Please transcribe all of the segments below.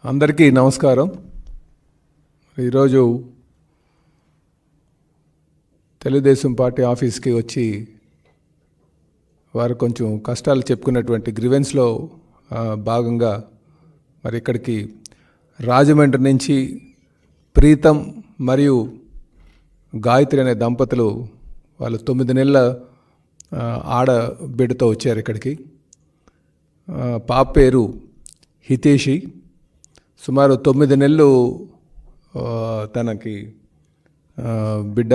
అందరికీ నమస్కారం. ఈరోజు తెలుగుదేశం పార్టీ ఆఫీస్కి వచ్చి వారు కొంచెం కష్టాలు చెప్పుకున్నటువంటి గ్రీవెన్స్లో భాగంగా మరి ఇక్కడికి రాజమండ్రి నుంచి ప్రీతం మరియు గాయత్రి అనే దంపతులు వాళ్ళు 9 నెలల ఆడబిడ్డతో వచ్చారు ఇక్కడికి. పాప పేరు హితేషి. సుమారు 9 నెలలు తనకి బిడ్డ.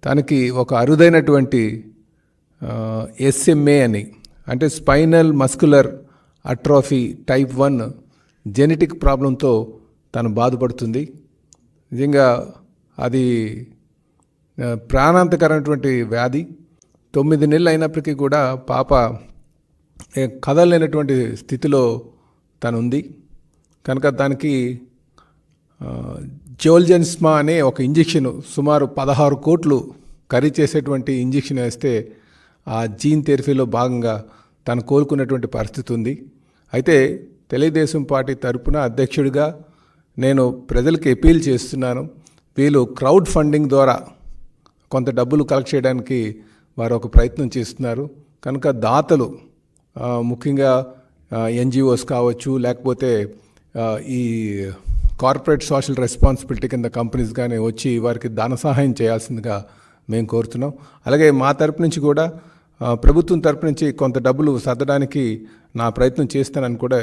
తనకి ఒక అరుదైనటువంటి SMA అని, అంటే spinal muscular atrophy type 1 genetic ప్రాబ్లంతో తను బాధపడుతుంది. నిజంగా అది ప్రాణాంతకరమైనటువంటి వ్యాధి. 9 నెలలు అయినప్పటికీ కూడా పాప కదలలేనటువంటి స్థితిలో తను ఉంది. కనుక దానికి జోల్జెన్స్మా అనే ఒక ఇంజెక్షన్ సుమారు 16 కోట్లు ఖరీదు చేసేటువంటి ఇంజెక్షన్ వేస్తే ఆ జీన్ థెరపీలో భాగంగా తను కోలుకున్నటువంటి పరిస్థితి ఉంది. అయితే తెలుగుదేశం పార్టీ తరపున అధ్యక్షుడిగా నేను ప్రజలకు అపీల్ చేస్తున్నాను. వీళ్ళు క్రౌడ్ ఫండింగ్ ద్వారా కొంత డబ్బులు కలెక్ట్ చేయడానికి వారు ఒక ప్రయత్నం చేస్తున్నారు. కనుక దాతలు, ముఖ్యంగా NGOs కావచ్చు, లేకపోతే ఈ కార్పొరేట్ సోషల్ రెస్పాన్సిబిలిటీ కింద కంపెనీస్ కానీ వచ్చి వారికి ధన సహాయం చేయాల్సిందిగా మేము కోరుతున్నాం. అలాగే మా తరపు నుంచి కూడా ప్రభుత్వం తరపు నుంచి కొంత డబ్బులు సర్దడానికి నా ప్రయత్నం చేస్తానని కూడా